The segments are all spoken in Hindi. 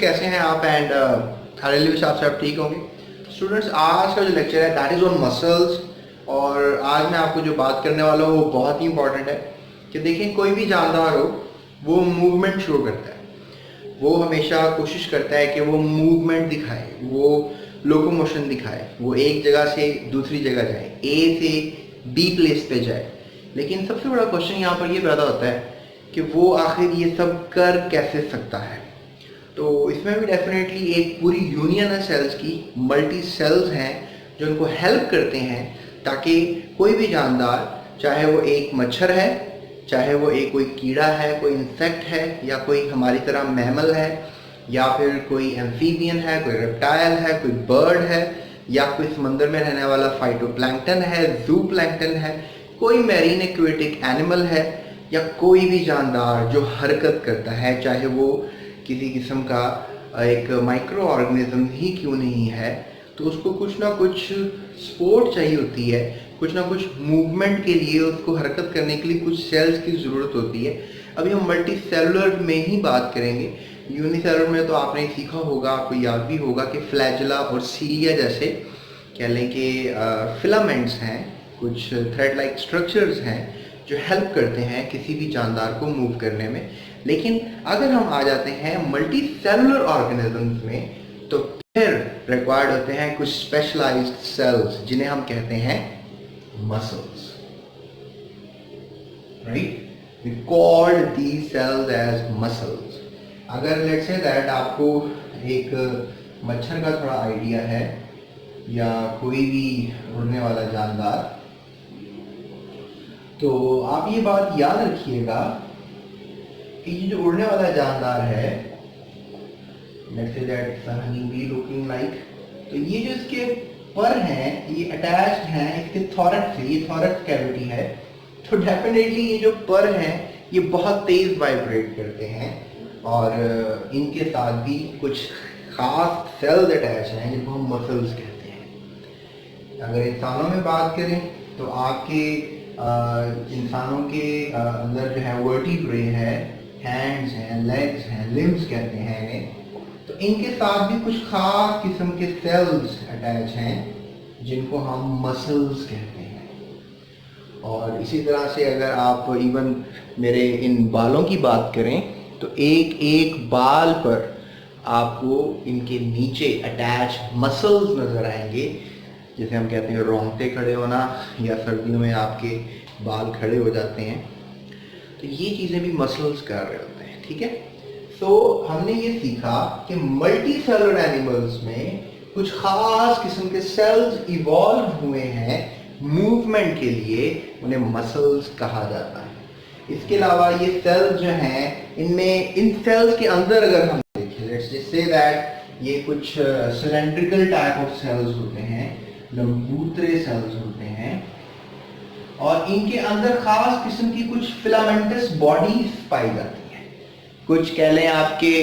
कैसे हैं आप? एंड हालेलुया साहब से आप ठीक होंगे। स्टूडेंट्स, आज का जो लेक्चर है दैट इज़ ऑन मसल्स। और आज मैं आपको जो बात करने वाला हूँ वो बहुत ही इंपॉर्टेंट है कि देखिए, कोई भी जानदार हो वो मूवमेंट शो करता है। वो हमेशा कोशिश करता है कि वो मूवमेंट दिखाए, वो लोकोमोशन दिखाए, वो एक जगह से दूसरी जगह जाए, ए से बी प्लेस पे जाए। लेकिन सबसे बड़ा क्वेश्चन यहाँ पर ये पैदा होता है कि वो आखिर ये सब कर कैसे सकता है। तो इसमें भी डेफिनेटली एक पूरी यूनियन है सेल्स की, मल्टी सेल्स हैं जो उनको हेल्प करते हैं ताकि कोई भी जानदार, चाहे वो एक मच्छर है, चाहे वो एक कोई कीड़ा है, कोई इंसेक्ट है, या कोई हमारी तरह मैमल है, या फिर कोई एम्फीबियन है, कोई रेप्टाइल है, कोई बर्ड है, या कोई समंदर में रहने वाला फाइटोप्लैंक्टन है, जू प्लैंक्टन है, कोई मैरीन एक्वेटिक एनिमल है, या कोई भी जानदार जो हरकत करता है, चाहे वो किसी किस्म का एक माइक्रो ऑर्गेनिज्म ही क्यों नहीं है, तो उसको कुछ ना कुछ सपोर्ट चाहिए होती है, कुछ ना कुछ मूवमेंट के लिए, उसको हरकत करने के लिए कुछ सेल्स की ज़रूरत होती है। अभी हम मल्टी सेलुलर में ही बात करेंगे। यूनिसेलुलर में तो आपने सीखा होगा, आपको याद भी होगा कि फ्लैजिला और सीलिया जैसे कह लें कि फिलामेंट्स हैं, कुछ थ्रेड लाइक स्ट्रक्चर्स हैं जो हेल्प करते हैं किसी भी जानदार को मूव करने में। लेकिन अगर हम आ जाते हैं मल्टी सेलुलर ऑर्गेनिजम्स में, तो फिर रिक्वायर्ड होते हैं कुछ स्पेशलाइज्ड सेल्स जिन्हें हम कहते हैं muscles, right? We called these cells as muscles. अगर लेट्स से दैट आपको एक मच्छर का थोड़ा आइडिया है, या कोई भी उड़ने वाला जानदार, तो आप ये बात याद रखिएगा कि ये जो उड़ने वाला जानदार है, let's say that it's a honey be looking like, तो ये जो इसके पर हैं ये अटैच्ड हैं इसके थॉरक्स से, ये थॉरक्स कैविटी है। तो डेफिनेटली ये जो पर हैं ये बहुत तेज वाइब्रेट करते हैं, और इनके साथ भी कुछ खास सेल्स अटैच हैं जिनको हम मसल्स कहते हैं। अगर इंसानों में बात करें तो आपके इंसानों के अंदर जो है वर्टिब्रे है, हैंड्स हैं, लेग्स हैं, लिम्स कहते हैं इन्हें, तो इनके साथ भी कुछ खास किस्म के सेल्स अटैच हैं जिनको हम मसल्स कहते हैं। और इसी तरह से अगर आप इवन मेरे इन बालों की बात करें तो एक एक बाल पर आपको इनके नीचे अटैच मसल्स नज़र आएंगे, जिसे हम कहते हैं रोंगटे खड़े होना, या सर्दियों में आपके बाल खड़े हो जाते हैं। तो ये चीज़ें भी मसल्स कर रहे होते हैं, ठीक है? तो हमने ये सीखा कि मल्टी सेलुलर एनिमल्स में कुछ खास किस्म के सेल्स इवॉल्व हुए हैं मूवमेंट के लिए, उन्हें मसल्स कहा जाता है। इसके अलावा ये सेल्स जो हैं, इनमें इन सेल्स के अंदर अगर हम देखें, लेट्स जस्ट से दैट ये कुछ सिलेंड्रिकल टाइप ऑफ सेल्स होते हैं, लंबूतरे सेल्स होते हैं, और इनके अंदर खास किस्म की कुछ फिलामेंटस बॉडीज पाई जाती हैं, कुछ कह लें आपके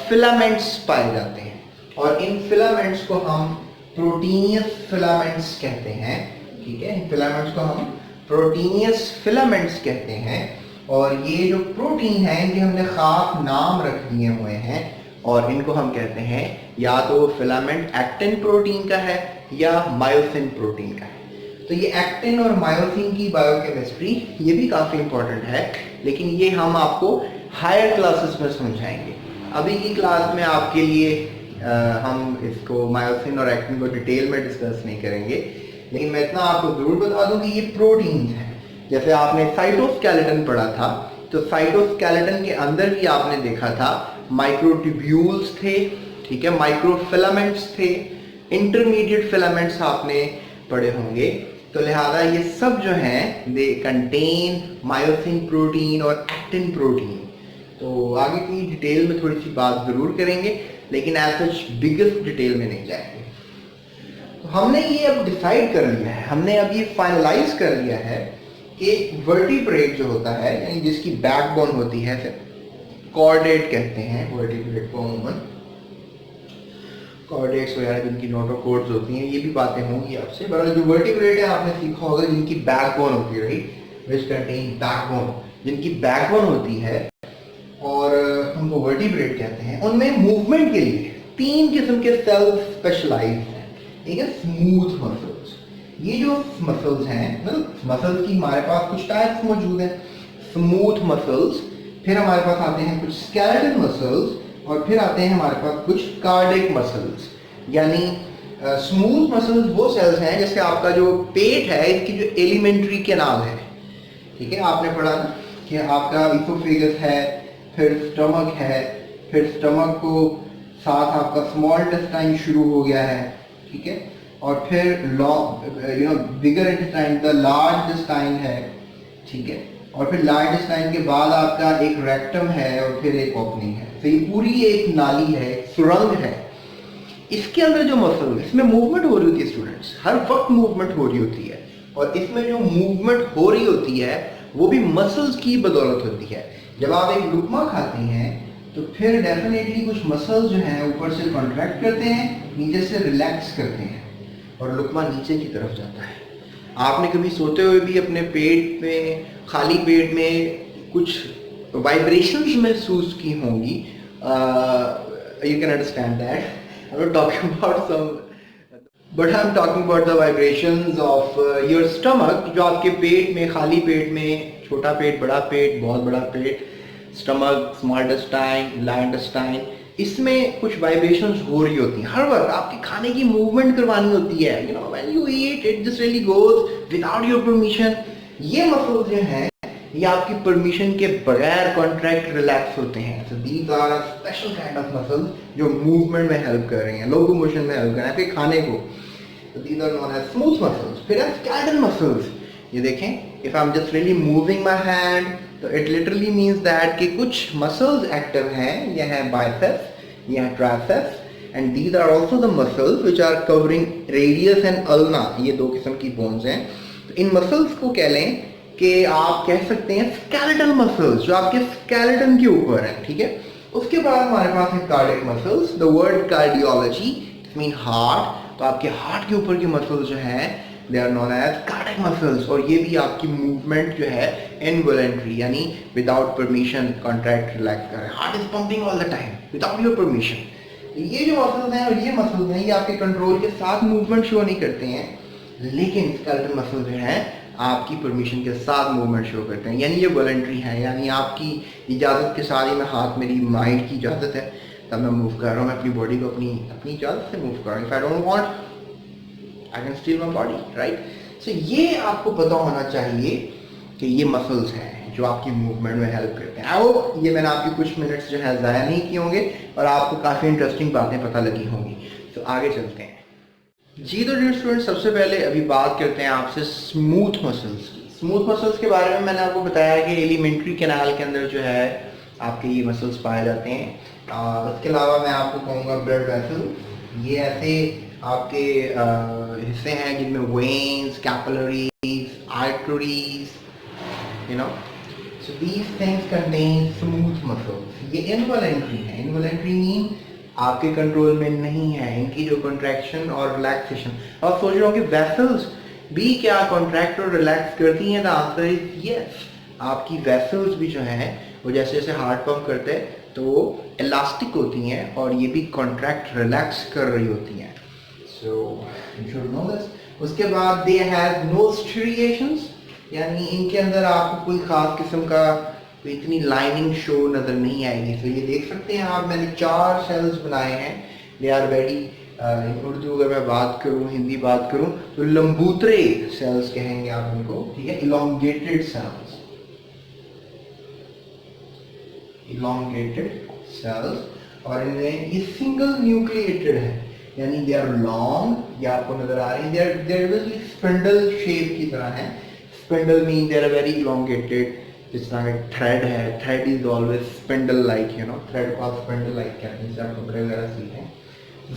फिलामेंट्स पाए जाते हैं, और इन फिलामेंट्स को हम प्रोटीनियस फिलामेंट्स कहते हैं, ठीक है? इन फिलामेंट्स को हम प्रोटीनियस फिलामेंट्स कहते हैं। और ये जो प्रोटीन है इनके हमने खास नाम रख दिए हुए हैं, और इनको हम कहते हैं या तो फिलामेंट एक्टिन प्रोटीन का है या मायोसिन प्रोटीन का है। तो ये एक्टिन और मायोसिन की बायोकेमिस्ट्री ये भी काफ़ी इंपॉर्टेंट है, लेकिन ये हम आपको हायर क्लासेस में समझाएंगे। अभी की क्लास में आपके लिए हम इसको मायोसिन और एक्टिन को डिटेल में डिस्कस नहीं करेंगे, लेकिन मैं इतना आपको ज़रूर बता दूं कि ये प्रोटीन्स हैं। जैसे आपने साइटोस्केलेटन पढ़ा था, तो साइटोस्केलेटन के अंदर भी आपने देखा था माइक्रोट्यूब्यूल्स थे, ठीक है, माइक्रोफिलामेंट्स थे, इंटरमीडिएट फिलामेंट्स आपने पढ़े होंगे। तो लिहाजा ये सब जो हैं दे कंटेन मायोसिन प्रोटीन और एक्टिन प्रोटीन। तो आगे की डिटेल में थोड़ी सी बात ज़रूर करेंगे, लेकिन एज सच बिगेस्ट डिटेल में नहीं जाएंगे। तो हमने ये अब डिसाइड कर लिया है, हमने अब ये फाइनलाइज कर लिया है कि वर्टिब्रेट जो होता है, यानी जिसकी बैकबोन होती है, कॉर्डेट कहते हैं वर्टिब्रेट को अमूमन, कॉर्डेट्स वगैरह जिनकी नोटोकॉर्ड्स होती हैं, ये भी बातें होंगी आपसे। बहरहाल जो वर्टिब्रेट है आपने सीखा होगा जिनकी बैकबोन होती है, राइट, विच कंटेन बैकबोन, जिनकी बैकबोन होती है। और उनको वर्टिब्रेट कहते हैं, उनमें मूवमेंट के लिए 3 किस्म के सेल्स स्पेशलाइज्ड हैं। एक है स्मूथ मसल्स। ये जो मसल्स हैं, मतलब मसल्स की हमारे पास कुछ टाइप्स मौजूद हैं, स्मूथ मसल्स, फिर हमारे पास आते हैं कुछ स्केलेटल मसल्स, और फिर आते हैं हमारे पास कुछ कार्डियक मसल्स। यानी स्मूथ मसल्स वो सेल्स हैं जैसे आपका जो पेट है, इसकी जो एलिमेंट्री कैनाल है, ठीक है, आपने पढ़ा ना कि आपका इसोफेगस है, फिर स्टमक है, फिर स्टमक को साथ आपका स्मॉल इंटेस्टाइन शुरू हो गया है, ठीक है, और फिर बिगर इंटेस्टाइन, द लार्ज इंटेस्टाइन है, ठीक है, और फिर लार्ज इंटेस्टाइन के बाद आपका एक रेक्टम है और फिर एक ओपनिंग है। तो ये पूरी एक नाली है, सुरंग है। इसके अंदर जो मसल, इसमें मूवमेंट हो रही होती है स्टूडेंट्स, हर वक्त मूवमेंट हो रही होती है, और इसमें जो मूवमेंट हो रही होती है वो भी मसल्स की बदौलत होती है। जब आप एक लुकमा खाते हैं तो फिर डेफिनेटली कुछ मसल्स जो हैं ऊपर से कॉन्ट्रैक्ट करते हैं, नीचे से रिलैक्स करते हैं, और लुकमा नीचे की तरफ जाता है। आपने कभी सोते हुए भी अपने पेट में, खाली पेट में कुछ वाइब्रेशंस महसूस की होंगी। You can understand that. I'm not talking about some, but I'm talking about the vibrations of your stomach, जो आपके पेट में, खाली पेट में, छोटा पेट, बड़ा पेट, बहुत बड़ा पेट, stomach, small intestine, large intestine, इसमें कुछ वाइब्रेशंस हो रही होती हैं। हर वक्त आपके खाने की मूवमेंट करवानी होती है, you know, when you eat it just really goes without your permission. ये मसल्स जो हैं ये आपकी परमिशन के बगैर कॉन्ट्रैक्ट रिलैक्स होते हैं। So these are a special kind of muscles जो मूवमेंट में हेल्प कर रही हैं, लोकोमोशन में हेल्प कर रहे हैं, आपके खाने को। So these are known as smooth muscles. फिर है skeletal muscles। ये देखें, if I'm just really moving my hand, तो it literally means that कि कुछ muscles active हैं, ये है biceps, ये है triceps, and these are also the muscles which are covering radius and ulna। ये 2 किस्म की bones हैं। तो इन muscles को कह लें कि आप कह सकते हैं skeletal muscles, जो आपके skeleton के ऊपर हैं, ठीक है। उसके बाद हमारे पास है cardiac muscles। The word cardiology mean heart। तो आपके हार्ट के ऊपर के मसल्स जो हैं they are known as cardiac muscles, और ये भी आपकी मूवमेंट जो है इनवॉलंटरी, यानी विदाउट परमिशन कॉन्ट्रैक्ट रिलैक्स कर रहे हैं। Heart is pumping all the time without your permission. ये जो मसल्स हैं और ये मसल्स हैं, ये आपके कंट्रोल के साथ मूवमेंट शो नहीं करते हैं, लेकिन स्केलेटल मसल्स जो हैं आपकी परमिशन के साथ मूवमेंट शो करते हैं, यानी ये वॉलंटरी है, यानी आपकी इजाज़त के साथ ही मैं हाथ, मेरी माइंड की इजाज़त है तब मैं मूव कर रहा हूँ, मैं अपनी बॉडी को अपनी इजाज़त से मूव कर रहा हूँ। If I don't want I can still my body, right. So ये आपको पता होना चाहिए कि ये मसल्स हैं जो आपकी मूवमेंट में हेल्प करते हैं। आओ, ये मैंने आपके कुछ मिनट्स जो है ज़ाया नहीं किए होंगे और आपको काफ़ी इंटरेस्टिंग बातें पता लगी होंगी। तो आगे चलते हैं जी। तो डियर स्टूडेंट, सबसे पहले अभी बात करते हैं आपसे स्मूथ मसल्स की। स्मूथ मसल्स के बारे में मैंने आपको बताया कि एलिमेंट्री कैनाल के अंदर जो है आपके ये मसल्स पाए जाते हैं। उसके अलावा मैं आपको कहूँगा ब्लड वेसल। ये ऐसे आपके हिस्से हैं जिनमें veins, capillaries, arteries, you know, so these things contain smooth muscles. ये इनवॉलंटरी है। इनवॉलंटरी मीन आपके कंट्रोल में नहीं है इनकी जो कॉन्ट्रैक्शन और रिलैक्सेशन। अब सोच रहे हो कि वेसल्स भी क्या कॉन्ट्रैक्ट और रिलैक्स करती हैं? The answer is yes. आपकी वेसल्स भी जो हैं वो जैसे जैसे हार्ट पंप करते हैं तो वो इलास्टिक होती हैं और ये भी कॉन्ट्रैक्ट रिलैक्स कर रही होती हैं। So you should know this. उसके बाद दे हैव नो स्ट्रिएशंस, यानी इनके अंदर आपको कोई खास किस्म का इतनी लाइनिंग शो नज़र नहीं आएगी। तो ये देख सकते हैं आप, मैंने 4 सेल्स बनाए हैं। दे आर वेरी, उर्दू अगर मैं बात करूँ, हिंदी बात करूँ तो लंबूतरे सेल्स कहेंगे आप उनको, ठीक है, इलोंगेटेड सेल्स, इलोंगेटेड सेल्स। और इनमें ये सिंगल न्यूक्लिएटेड है, यानी दे आर लॉन्ग, ये आपको नजर आ रही है, दे आर स्पिंडल शेप की तरह है। Spindle mean they are very elongated. जिस तरह का थ्रेड है, thread is always spindle like, you know, thread को आप स्पिंडल लाइक कहते हैं, आप कपड़े वगैरह सीते हैं।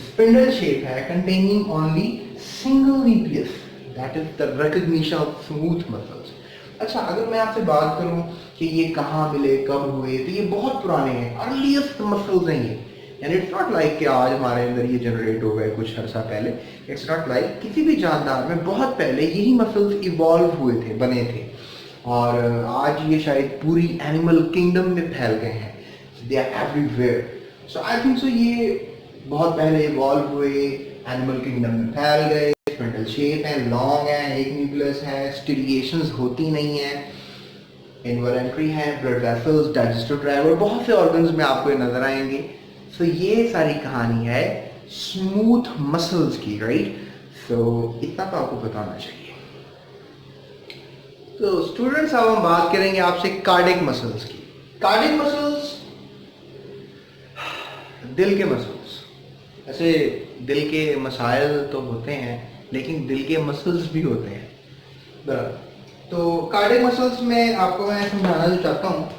स्पिंडल शेप है, containing only single nucleus, that is the recognition of smooth muscles. अच्छा, अगर मैं आपसे बात करूं कि ये कहाँ मिले, कब हुए, तो ये बहुत पुराने हैं, अर्लीस्ट मसल्स हैं ये। यानी इट्स नॉट लाइक कि आज हमारे अंदर ये जनरेट हो गए कुछ अर्सा पहले। इट्स नॉट लाइक, किसी भी जानदार में बहुत पहले यही मसल्स इवॉल्व हुए थे, बने थे, और आज ये शायद पूरी एनिमल किंगडम में फैल गए हैं। They are everywhere. So I think so ये बहुत पहले इवॉल्व हुए, एनिमल किंगडम में फैल गए, स्पिंडल शेप है, लॉन्ग है, एक न्यूक्लियस है, स्टिरिएशंस होती नहीं है, इनवॉलेंट्री है, ब्लड वेसल्स, डाइजेस्टिव ट्रैक्ट और बहुत से ऑर्गन्स में आपको ये नजर आएंगे। सो ये सारी कहानी है स्मूथ मसल्स की, राइट। सो इतना तो आपको पता होना चाहिए। तो स्टूडेंट्स अब हम बात करेंगे आपसे कार्डियक मसल्स की। कार्डियक मसल्स दिल के मसल्स, ऐसे दिल के मसाइल तो होते हैं लेकिन दिल के मसल्स भी होते हैं, बराबर। तो कार्डियक मसल्स में आपको मैं समझाना जो चाहता हूँ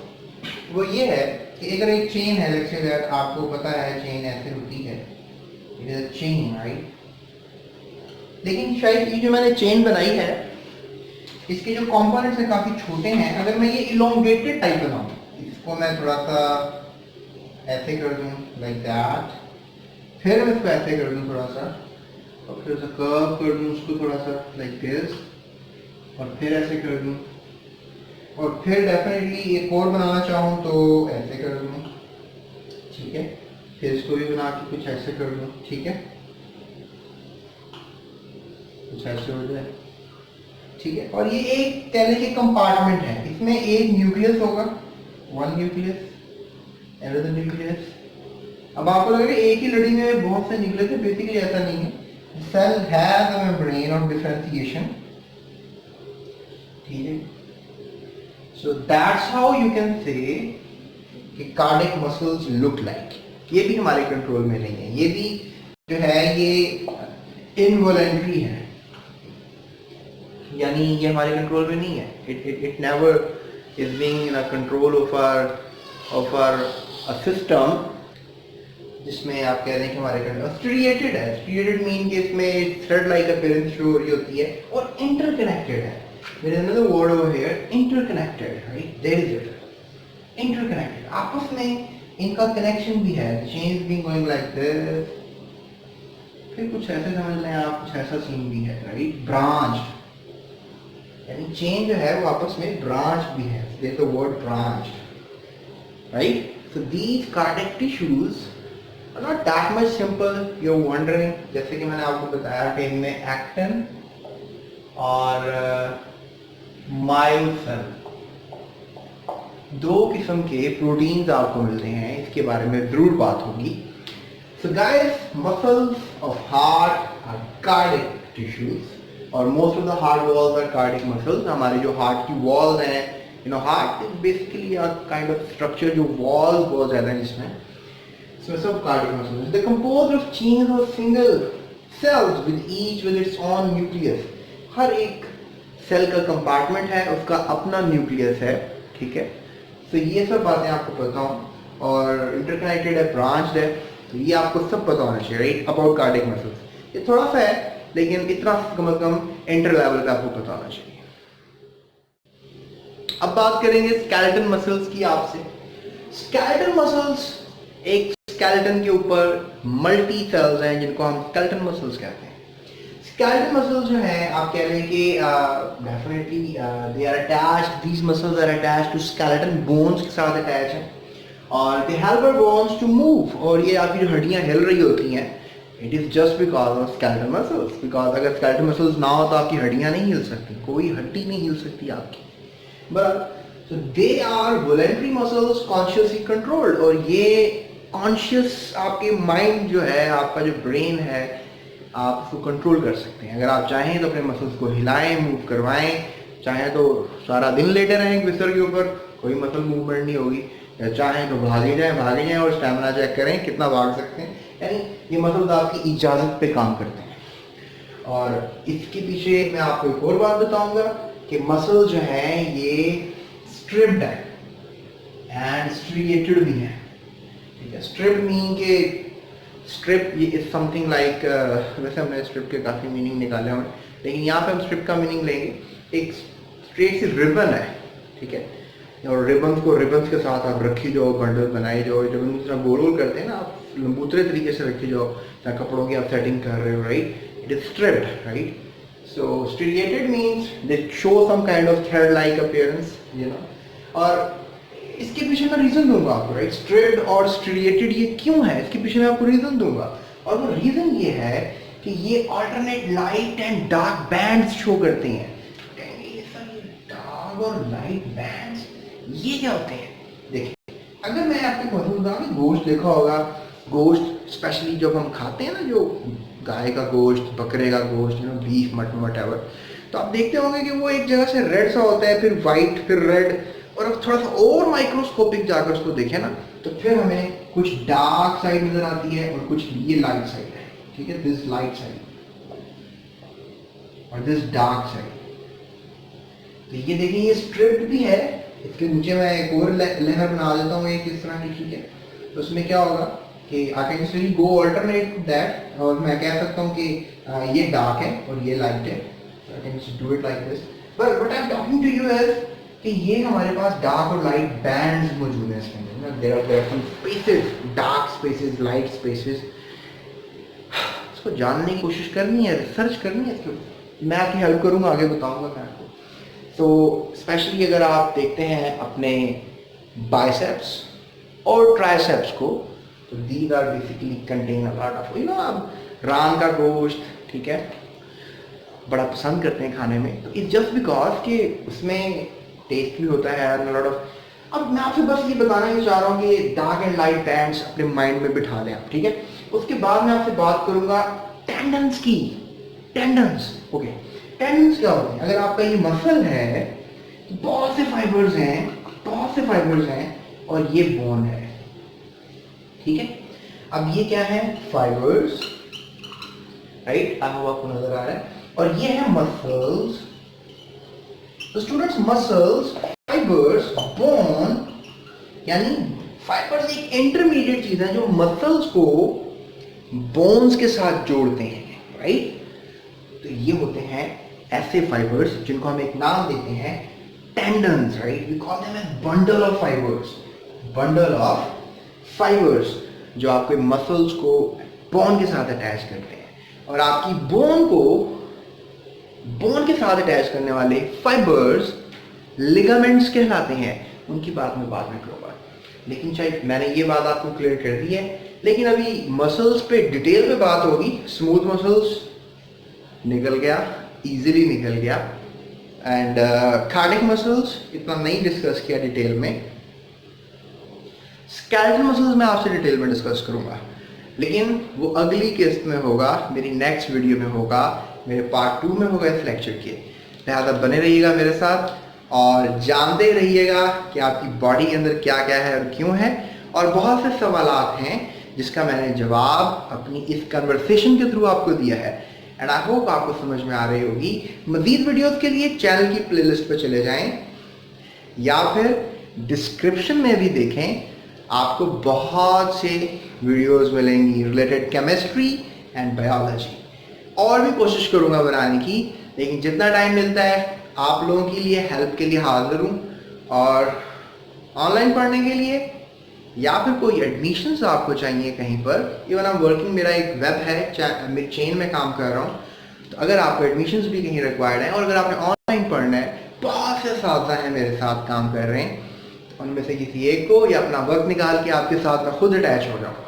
वो ये है कि अगर एक चेन है, लेट्स से दैट आपको पता है चेन ऐसे होती है, it is a chain, right. लेकिन शायद ये जो मैंने चेन बनाई है इसके जो कंपोनेंट्स हैं काफ़ी छोटे हैं। अगर मैं ये इलोंगेटेड टाइप बनाऊँ, इसको मैं थोड़ा सा ऐसे कर दूँ लाइक दैट, फिर मैं इसको ऐसे कर दूँ थोड़ा सा, और फिर उसे कर्व कर दूँ उसको थोड़ा सा लाइक दिस, और फिर ऐसे कर दूँ, और फिर डेफिनेटली एक और बनाना चाहूँ तो ऐसे कर दूँ, ठीक है। फिर इसको भी बना के कुछ ऐसे कर दूँ, ठीक है, कुछ ऐसे हो जाए, ठीक है। और ये एक कहने के कंपार्टमेंट है, इसमें एक न्यूक्लियस होगा, वन न्यूक्लियस, अनदर न्यूक्लियस। अब आपको लग रहा है एक ही लड़ी में बहुत से न्यूक्लियस है, बेसिकली ऐसा नहीं है। Cell has a membrane of differentiation, ठीक है। So that's how you can say कि कार्डियक मसल्स लुक लाइक। ये भी हमारे कंट्रोल में नहीं है, ये भी जो है ये इनवॉलेंट्री है, यानी ये हमारे कंट्रोल में नहीं है। It never is being in a control of our a system जिसमें आप कह रहे हैं कि हमारे कंट्रोल स्ट्रिएटेड है। स्ट्रिएटेड मीन कि इसमें थ्रेड लाइक अपीयरेंस शो हो रही होती है और इंटरकनेक्टेड है। There is another word over here, interconnected, right. There is it, interconnected, आपस में इनका कनेक्शन भी है। Chains being going like this, फिर कुछ ऐसे समझ लें आप, कुछ ऐसा सीन भी है, राइट। ब्रांच, यानी चेन जो है वो आपस में ब्रांच भी है, there is the word branch, right. So these cardiac tissues are not that much simple, you are wondering. जैसे कि मैंने आपको बताया कि इनमें एक्टिन और मायोसिन दो किस्म के प्रोटीन्स आपको मिलते हैं, इसके बारे में जरूर बात होगी। So guys, muscles of heart are cardiac tissues और most of the heart walls are cardiac muscles. हमारे जो हार्ट की वॉल्स हैं, you know, heart is basically a kind of structure जो वॉल्स बहुत ज्यादा हैं जिसमें, सो सब cardiac muscles. They composed of chains of single cells with each with its own nucleus. हर एक सेल का कंपार्टमेंट है, उसका अपना न्यूक्लियस है, ठीक है। सो ये सब बातें आपको पता हो, और इंटरकनेक्टेड है, ब्रांच्ड है, तो ये आपको सब पता होना चाहिए, राइट, अबाउट कार्डियक मसल्स। ये थोड़ा सा है लेकिन इतना कम से कम इंटर लेवल का आपको पता होना चाहिए। अब बात करेंगे स्केलेटन मसल्स की आपसे। स्केलेटन मसल्स, एक स्केलेटन के ऊपर मल्टी सेल्स हैं जिनको हम स्केलेटन मसल्स कहते हैं। स्केलेटन मसल्स जो हैं, आप कह रहे हैं कि definitely they are attached, these muscles are attached to skeleton bones के साथ अटैच हैं, और they help our bones to move. और ये आपकी जो हड्डियां हिल रही होती हैं, it is just because of skeleton muscles. Because अगर स्केलेटन मसल्स ना हो तो आपकी हड्डियां नहीं हिल सकती, कोई हड्डी नहीं हिल सकती आपकी, बराबर। So they are voluntary muscles, consciously controlled. और ये कॉन्शियस आपके माइंड जो है, आपका जो ब्रेन है, आप उसको कंट्रोल कर सकते हैं। अगर आप चाहें तो अपने मसल्स को हिलाएं, मूव करवाएं, चाहें तो सारा दिन लेटे रहें बिस्तर के ऊपर, कोई मसल मूवमेंट नहीं होगी, या चाहें तो भागे जाएं और स्टैमिना चेक करें कितना भाग सकते हैं। यानी ये मसल्स आपकी इजाज़त पे काम करते हैं। और इसके पीछे मैं आपको एक और बात बताऊंगा कि मसल जो हैं ये स्ट्रिप्ड है एंड स्ट्रिएटेड भी है, ठीक है। स्ट्रिप मीन के स्ट्रिप ये इज समथिंग लाइक, वैसे हमने स्ट्रिप के काफ़ी मीनिंग निकाले हैं, लेकिन यहाँ पे हम स्ट्रिप का मीनिंग लेंगे। एक स्ट्रेट सी रिबन है, ठीक है, और रिबन्स के साथ आप रखी जाओ, बंडल बनाई जाओ, जब हम दूसरा गोल गोल करते हैं ना, आप लंबूतरे तरीके से रखी जाओ, या कपड़ों की आप सेटिंग कर रहे हो, right. It is stripped, right. So striated means they show some kind of thread like appearance, you know. और इसके पीछे मैं रीजन दूंगा आपको, राइट? स्ट्रेड और स्ट्रिएटेड ये क्यों है, इसके पीछे मैं आपको रीजन दूंगा। और वो रीजन ये है कि ये alternate light and dark bands show करते हैं। कहेंगे सर ये डार्क और लाइट बैंड्स ये क्या होते हैं? देखिए, अगर मैं आपको बताऊंगा कि गोश्त देखा होगा, गोश्त स्पेशली जब हम खाते हैं ना, जो गाय का गोश्त, बकरे का गोश्त, बीफ, मटन, वटएवर, तो आप देखते होंगे कि वो एक जगह से रेड सा होता है, फिर वाइट, फिर रेड, और अब थोड़ा सा और माइक्रोस्कोपिक जाकर उसको देखें ना, तो फिर हमें कुछ डार्क साइड नजर आती है और कुछ ये लाइट साइड है, ठीक है? दिस लाइट साइड और दिस डार्क साइड। तो ये देखिए, ये स्ट्रिप्ड भी है। इसके नीचे मैं एक और लेयर बना देता हूँ एक इस तरह की, ठीक है? तो उसमें क्या होगा कि I can actually go alternate that, और मैं कह सकता हूँ कि ये डार्क है और ये लाइट है। I can do it like this, but what I am talking to you is कि ये हमारे पास डार्क और लाइट बैंड्स मौजूद हैं इसके अंदर। There are some spaces, dark spaces, light spaces. इसको जानने की कोशिश करनी है, रिसर्च करनी है इसको। मैं आपकी हेल्प करूँगा, आगे बताऊँगा मैं आपको। तो स्पेशली अगर आप देखते हैं अपने बाइसेप्स और ट्राइसेप्स को, तो these are basically contain a lot of आप रान का गोश्त, ठीक है, बड़ा पसंद करते हैं खाने में। तो इट्स जस्ट बिकॉज कि उसमें टेस्ट भी होता है एंड लॉट ऑफ। अब मैं आपसे बस ये बताना ही चाह रहा हूँ कि डार्क एंड लाइट बैंड्स अपने माइंड में बिठा लें आप, ठीक है? उसके बाद मैं आपसे बात करूंगा टेंडन्स की। टेंडन्स, ओके, टेंडन्स क्या होते हैं? अगर आपका ये मसल है, तो बहुत से फाइबर्स हैं, बहुत से फाइबर्स हैं, और ये बोन है, ठीक है? अब ये क्या है? Fibres, right? आपको नजर आ रहा है, और ये है मसल्स। तो स्टूडेंट्स, मसल्स, फाइबर्स, बोन, यानी फाइबर्स एक इंटरमीडिएट चीज है जो मसल्स को बोन्स के साथ जोड़ते हैं, राइट? तो ये होते हैं ऐसे फाइबर्स जिनको हम एक नाम देते हैं tendons, right? We call them as bundle of fibres, bundle of fibres, जो आपके मसल्स को बोन के साथ अटैच करते हैं। और आपकी बोन को बोन के साथ अटैच करने वाले फाइबर्स लिगामेंट्स कहलाते हैं। उनकी बात मैं बाद में करूंगा, लेकिन शायद मैंने ये बात आपको क्लियर कर दी है। लेकिन अभी मसल्स पे डिटेल में बात होगी। स्मूथ मसल्स निकल गया, इजीली निकल गया, एंड कार्डियक मसल्स इतना नहीं डिस्कस किया डिटेल में। स्केलेटल मसल्स मैं आपसे डिटेल में डिस्कस करूंगा, लेकिन वो अगली किस्त में होगा, मेरी नेक्स्ट वीडियो में होगा, मेरे पार्ट 2 में होगा इस लेक्चर के। लिहाजा बने रहिएगा मेरे साथ और जानते रहिएगा कि आपकी बॉडी के अंदर क्या क्या है और क्यों है। और बहुत से सवालात हैं जिसका मैंने जवाब अपनी इस कन्वर्सेशन के थ्रू आपको दिया है, एंड आई होप आपको समझ में आ रही होगी। मजीद वीडियोस के लिए चैनल की प्लेलिस्ट पर चले जाएं या फिर डिस्क्रिप्शन में भी देखें, आपको बहुत से वीडियोस मिलेंगी रिलेटेड केमिस्ट्री एंड बायोलॉजी। और भी कोशिश करूंगा बनाने की, लेकिन जितना टाइम मिलता है आप लोगों के लिए हेल्प के लिए हाजिर हूँ। और ऑनलाइन पढ़ने के लिए या फिर कोई एडमिशन्स आपको चाहिए कहीं पर, इवन आई एम वर्किंग, मेरा एक वेब है, मैं चेन में काम कर रहा हूँ, तो अगर आपको एडमिशन्स भी कहीं रिक्वायर्ड है और अगर आपने ऑनलाइन पढ़ना है, बहुत से साथी हैं मेरे साथ काम कर रहे हैं, तो उनमें से किसी एक को या अपना वक्त निकाल के आपके साथ मैं खुद अटैच हो जाऊँगा।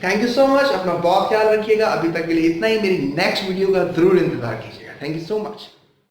थैंक यू सो मच, अपना बहुत ख्याल रखिएगा। अभी तक के लिए इतना ही। मेरी नेक्स्ट वीडियो का जरूर इंतजार कीजिएगा। Thank you so much.